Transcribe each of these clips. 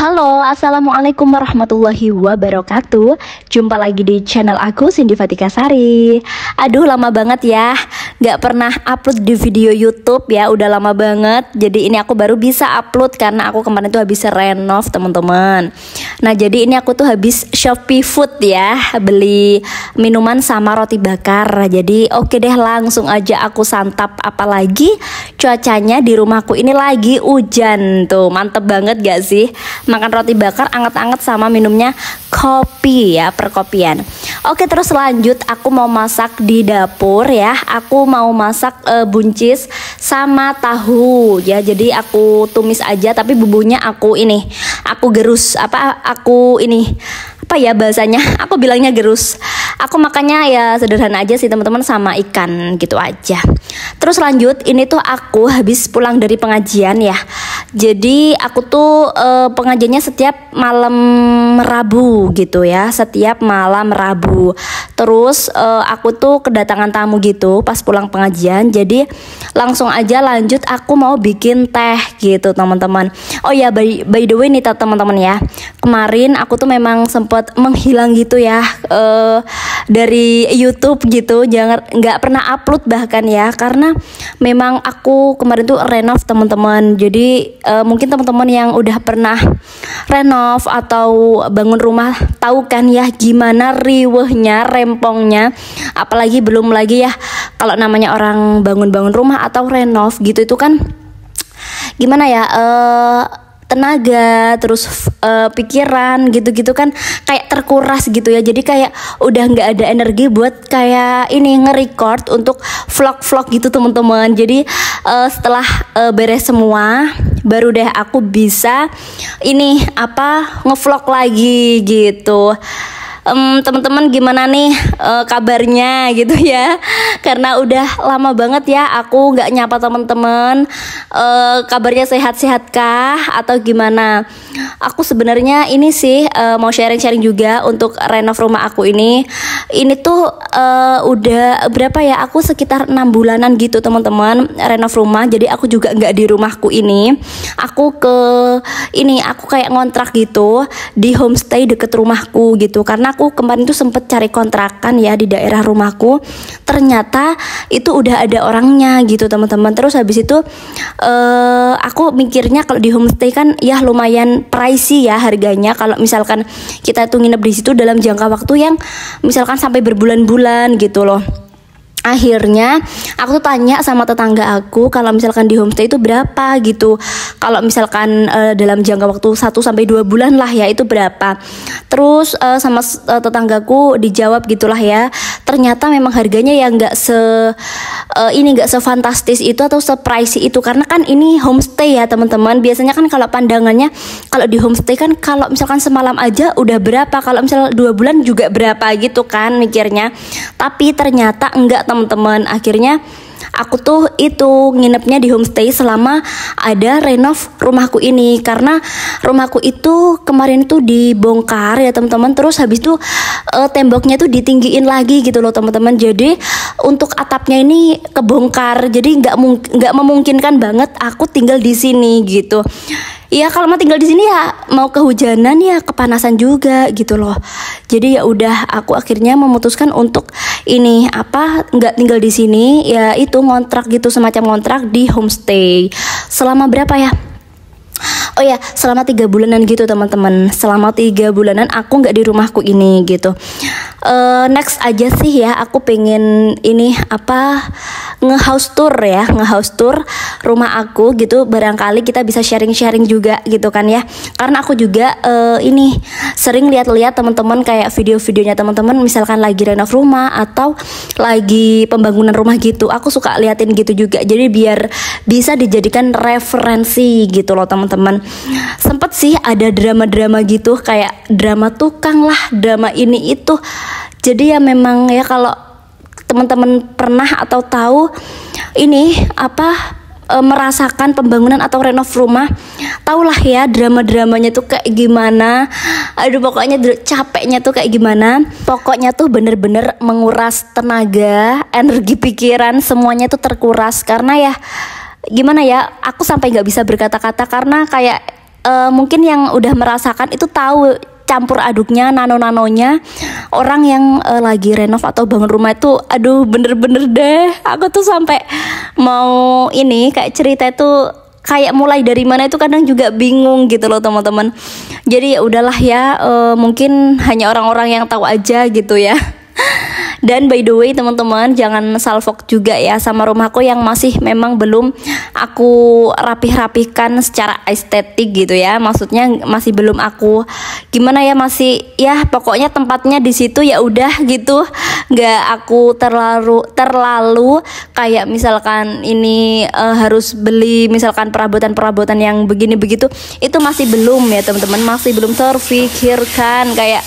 Halo, assalamualaikum warahmatullahi wabarakatuh. Jumpa lagi di channel aku, Cindy Fatika Sari. Aduh, lama banget ya gak pernah upload di video YouTube ya. Udah lama banget. Jadi ini aku baru bisa upload karena aku kemarin tuh habis renov, teman-teman. Nah, jadi ini aku tuh habis Shopee Food ya, beli minuman sama roti bakar. Jadi oke deh, langsung aja aku santap. Apalagi cuacanya di rumahku ini lagi hujan tuh. Mantep banget gak sih? Makan roti bakar anget-anget sama minumnya kopi ya, perkopian. Oke, terus lanjut aku mau masak di dapur ya. Aku mau masak buncis sama tahu ya. Jadi aku tumis aja, tapi bumbunya aku gerus. Apa ya bahasanya? Aku bilangnya gerus. Aku makannya ya sederhana aja sih teman-teman, sama ikan gitu aja. Terus lanjut, ini tuh aku habis pulang dari pengajian ya. Jadi aku tuh pengajiannya setiap malam Rabu gitu ya, setiap malam Rabu. Terus aku tuh kedatangan tamu gitu pas pulang pengajian. Jadi langsung aja lanjut, aku mau bikin teh gitu teman-teman. Oh ya, by the way nih teman-teman ya, kemarin aku tuh memang sempat menghilang gitu ya dari YouTube gitu, nggak pernah upload bahkan ya, karena memang aku kemarin tuh renov teman-teman. Jadi mungkin teman-teman yang udah pernah renov atau bangun rumah tahu kan ya gimana riwehnya, rempongnya. Apalagi belum lagi ya kalau namanya orang bangun-bangun rumah atau renov gitu, itu kan gimana ya, tenaga, terus pikiran gitu-gitu kan kayak terkuras gitu ya. Jadi kayak udah nggak ada energi buat kayak ini nge-record untuk vlog-vlog gitu teman-teman. Jadi setelah beres semua baru deh aku bisa ngevlog lagi gitu. Teman-teman gimana nih kabarnya gitu ya, karena udah lama banget ya aku nggak nyapa teman-teman. Kabarnya sehat-sehat kah atau gimana? Aku sebenarnya ini sih mau sharing-sharing juga untuk renov rumah aku ini tuh udah berapa ya, aku sekitar 6 bulanan gitu teman-teman renov rumah. Jadi aku juga nggak di rumahku ini, aku kayak ngontrak gitu di homestay deket rumahku gitu, karena aku kemarin tuh sempet cari kontrakan ya di daerah rumahku, ternyata itu udah ada orangnya gitu teman-teman. Terus habis itu aku mikirnya kalau di homestay kan ya lumayan pricey ya harganya, kalau misalkan kita tuh nginep di situ dalam jangka waktu yang misalkan sampai berbulan-bulan gitu loh. Akhirnya aku tuh tanya sama tetangga aku kalau misalkan di homestay itu berapa gitu. Kalau misalkan dalam jangka waktu 1-2 bulan lah ya, itu berapa. Terus sama tetanggaku dijawab gitulah ya. Ternyata memang harganya ya nggak sefantastis itu atau se-pricey itu, karena kan ini homestay ya teman-teman. Biasanya kan kalau pandangannya kalau di homestay kan kalau misalkan semalam aja udah berapa, kalau misalnya 2 bulan juga berapa gitu kan mikirnya. Tapi ternyata enggak teman-teman. Akhirnya aku tuh nginepnya di homestay selama ada renov rumahku ini, karena rumahku itu kemarin tuh dibongkar ya teman-teman. Terus habis itu temboknya tuh ditinggiin lagi gitu loh teman-teman. Jadi untuk atapnya ini kebongkar, jadi nggak memungkinkan banget aku tinggal di sini gitu. Iya, kalau mau tinggal di sini ya mau kehujanan ya kepanasan juga gitu loh. Jadi ya udah, aku akhirnya memutuskan untuk nggak tinggal di sini, ya itu ngontrak gitu, semacam ngontrak di homestay. Selama berapa ya? Oh ya, selama 3 bulanan gitu teman-teman. Selama 3 bulanan aku nggak di rumahku ini gitu. Next aja sih ya, aku pengen nge-house tour rumah aku gitu. Barangkali kita bisa sharing-sharing juga gitu kan ya. Karena aku juga sering lihat-lihat teman-teman kayak video-videonya teman-teman, misalkan lagi renov rumah atau lagi pembangunan rumah gitu. Aku suka liatin gitu juga. Jadi biar bisa dijadikan referensi gitu loh teman-teman. Sempet sih ada drama-drama gitu, kayak drama tukang lah, drama ini itu. Jadi ya memang ya, kalau teman-teman pernah atau tahu merasakan pembangunan atau renov rumah, tahulah ya drama-dramanya tuh kayak gimana. Aduh, pokoknya capeknya tuh kayak gimana. Pokoknya tuh bener-bener menguras tenaga, energi, pikiran, semuanya tuh terkuras. Karena ya gimana ya, aku sampai nggak bisa berkata-kata karena kayak mungkin yang udah merasakan itu tahu campur aduknya, nano-nanonya orang yang lagi renov atau bangun rumah itu. Aduh, bener-bener deh, aku tuh sampai mau ini kayak cerita itu kayak mulai dari mana itu kadang juga bingung gitu loh teman-teman. Jadi ya udahlah ya, mungkin hanya orang-orang yang tahu aja gitu ya. Dan by the way teman-teman, jangan salfok juga ya sama rumahku yang masih memang belum aku rapih-rapihkan secara estetik gitu ya. Maksudnya masih belum aku gimana ya, masih ya pokoknya tempatnya di situ ya udah gitu. Nggak aku terlalu kayak misalkan ini harus beli misalkan perabotan-perabotan yang begini begitu. Itu masih belum ya teman-teman, masih belum terfikirkan, kayak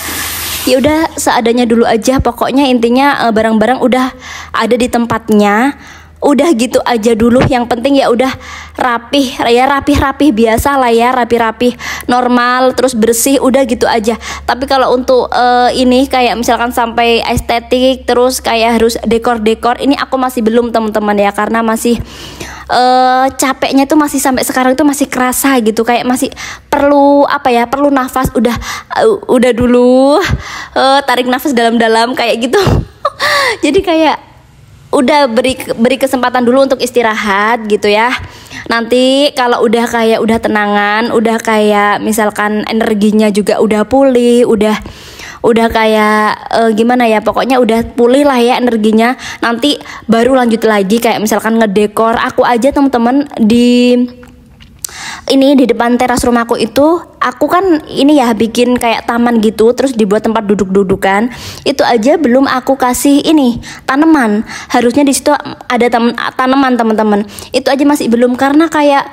ya udah seadanya dulu aja. Pokoknya intinya barang-barang udah ada di tempatnya, udah gitu aja dulu. Yang penting ya udah rapih ya, rapih biasa lah ya, rapih normal terus bersih, udah gitu aja. Tapi kalau untuk ini kayak misalkan sampai estetik terus kayak harus dekor ini aku masih belum teman-teman ya, karena masih capeknya tuh masih sampai sekarang itu masih kerasa gitu, kayak masih perlu apa ya, perlu nafas. Udah dulu tarik nafas dalam-dalam kayak gitu. Jadi kayak udah beri kesempatan dulu untuk istirahat gitu ya. Nanti kalau udah kayak udah tenangan, udah kayak misalkan energinya juga udah pulih, udah kayak gimana ya, pokoknya udah pulih lah ya energinya, nanti baru lanjut lagi kayak misalkan ngedekor. Aku aja teman-teman di depan teras rumahku itu aku kan ini ya bikin kayak taman gitu, terus dibuat tempat duduk-dudukan. Itu aja belum aku kasih ini tanaman, harusnya di situ ada tanaman teman-teman. Itu aja masih belum, karena kayak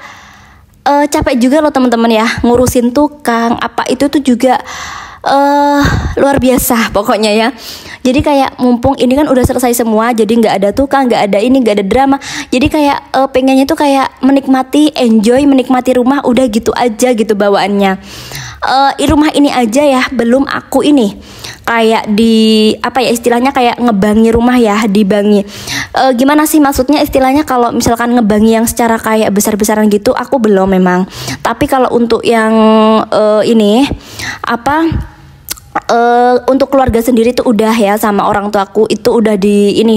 capek juga loh teman-teman ya, ngurusin tukang apa itu tuh juga luar biasa pokoknya ya. Jadi kayak mumpung ini kan udah selesai semua, jadi nggak ada tukang, nggak ada ini, nggak ada drama. Jadi kayak pengennya tuh kayak menikmati rumah, udah gitu aja gitu bawaannya. Rumah ini aja ya belum aku ini kayak di apa ya istilahnya, kayak ngebangi rumah ya, dibangi. Gimana sih maksudnya istilahnya, kalau misalkan ngebangi yang secara kayak besar-besaran gitu aku belum memang. Tapi kalau untuk yang ini apa, untuk keluarga sendiri tuh udah ya, sama orang tuaku itu udah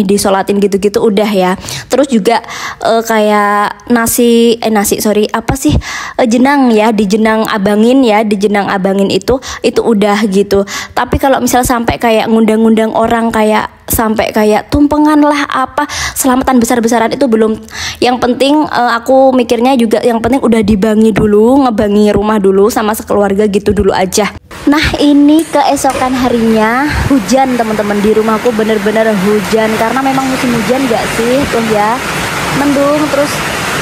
disolatin gitu-gitu udah ya. Terus juga kayak jenang ya, dijenang abangin itu udah gitu. Tapi kalau misal sampai kayak ngundang-ngundang orang kayak sampai kayak tumpengan lah apa selamatan besar-besaran itu belum. Yang penting aku mikirnya juga yang penting udah dibangi dulu, ngebangi rumah dulu sama sekeluarga gitu dulu aja. Nah ini keesokan harinya hujan teman-teman, di rumahku bener-bener hujan karena memang musim hujan gak sih tuh ya, mendung terus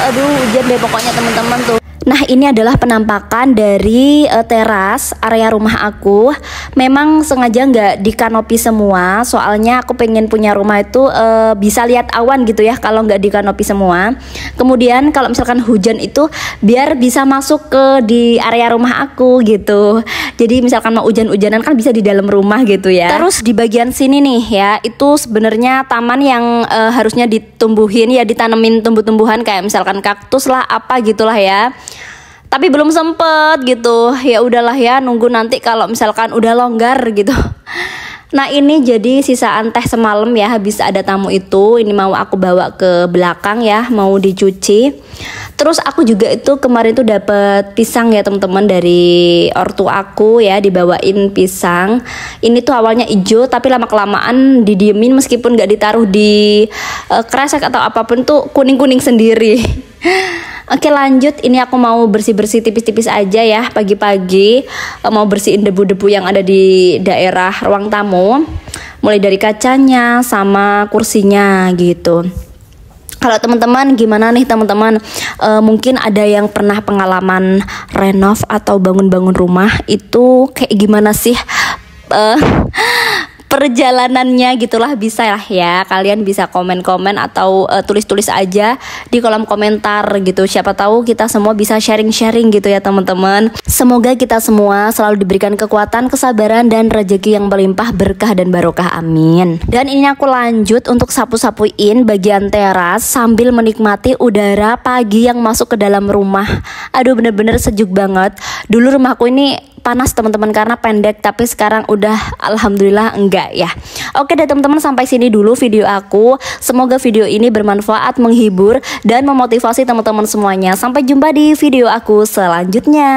aduh hujan deh pokoknya teman-teman tuh. Nah ini adalah penampakan dari teras area rumah aku. Memang sengaja nggak dikanopi semua, soalnya aku pengen punya rumah itu bisa lihat awan gitu ya kalau nggak dikanopi semua. Kemudian kalau misalkan hujan itu biar bisa masuk ke di area rumah aku gitu. Jadi misalkan mau hujan-hujanan kan bisa di dalam rumah gitu ya. Terus di bagian sini nih ya, itu sebenarnya taman yang harusnya ditumbuhin ya, ditanemin tumbuh-tumbuhan kayak misalkan kaktus lah apa gitulah ya. Tapi belum sempet gitu. Ya udahlah ya, nunggu nanti kalau misalkan udah longgar gitu. Nah ini jadi sisaan teh semalam ya, habis ada tamu itu. Ini mau aku bawa ke belakang ya, mau dicuci. Terus aku juga itu kemarin tuh dapet pisang ya teman-teman dari ortu aku ya, dibawain pisang. Ini tuh awalnya hijau tapi lama kelamaan didiemin, meskipun gak ditaruh di kresek atau apapun tuh kuning-kuning sendiri. Oke lanjut, ini aku mau bersih-bersih tipis-tipis aja ya pagi-pagi. Mau bersihin debu-debu yang ada di daerah ruang tamu, mulai dari kacanya sama kursinya gitu. Kalau teman-teman gimana nih teman-teman, mungkin ada yang pernah pengalaman renov atau bangun-bangun rumah itu kayak gimana sih perjalanannya gitulah, bisa lah ya. Kalian bisa komen-komen atau tulis-tulis aja di kolom komentar gitu. Siapa tahu kita semua bisa sharing-sharing gitu ya teman-teman. Semoga kita semua selalu diberikan kekuatan, kesabaran, dan rezeki yang berlimpah, berkah dan barokah, amin. Dan ini aku lanjut untuk sapu-sapuin bagian teras sambil menikmati udara pagi yang masuk ke dalam rumah. Aduh, bener-bener sejuk banget. Dulu rumahku ini panas teman-teman karena pendek, tapi sekarang udah alhamdulillah enggak ya. Oke deh teman-teman, sampai sini dulu video aku. Semoga video ini bermanfaat, menghibur, dan memotivasi teman-teman semuanya. Sampai jumpa di video aku selanjutnya.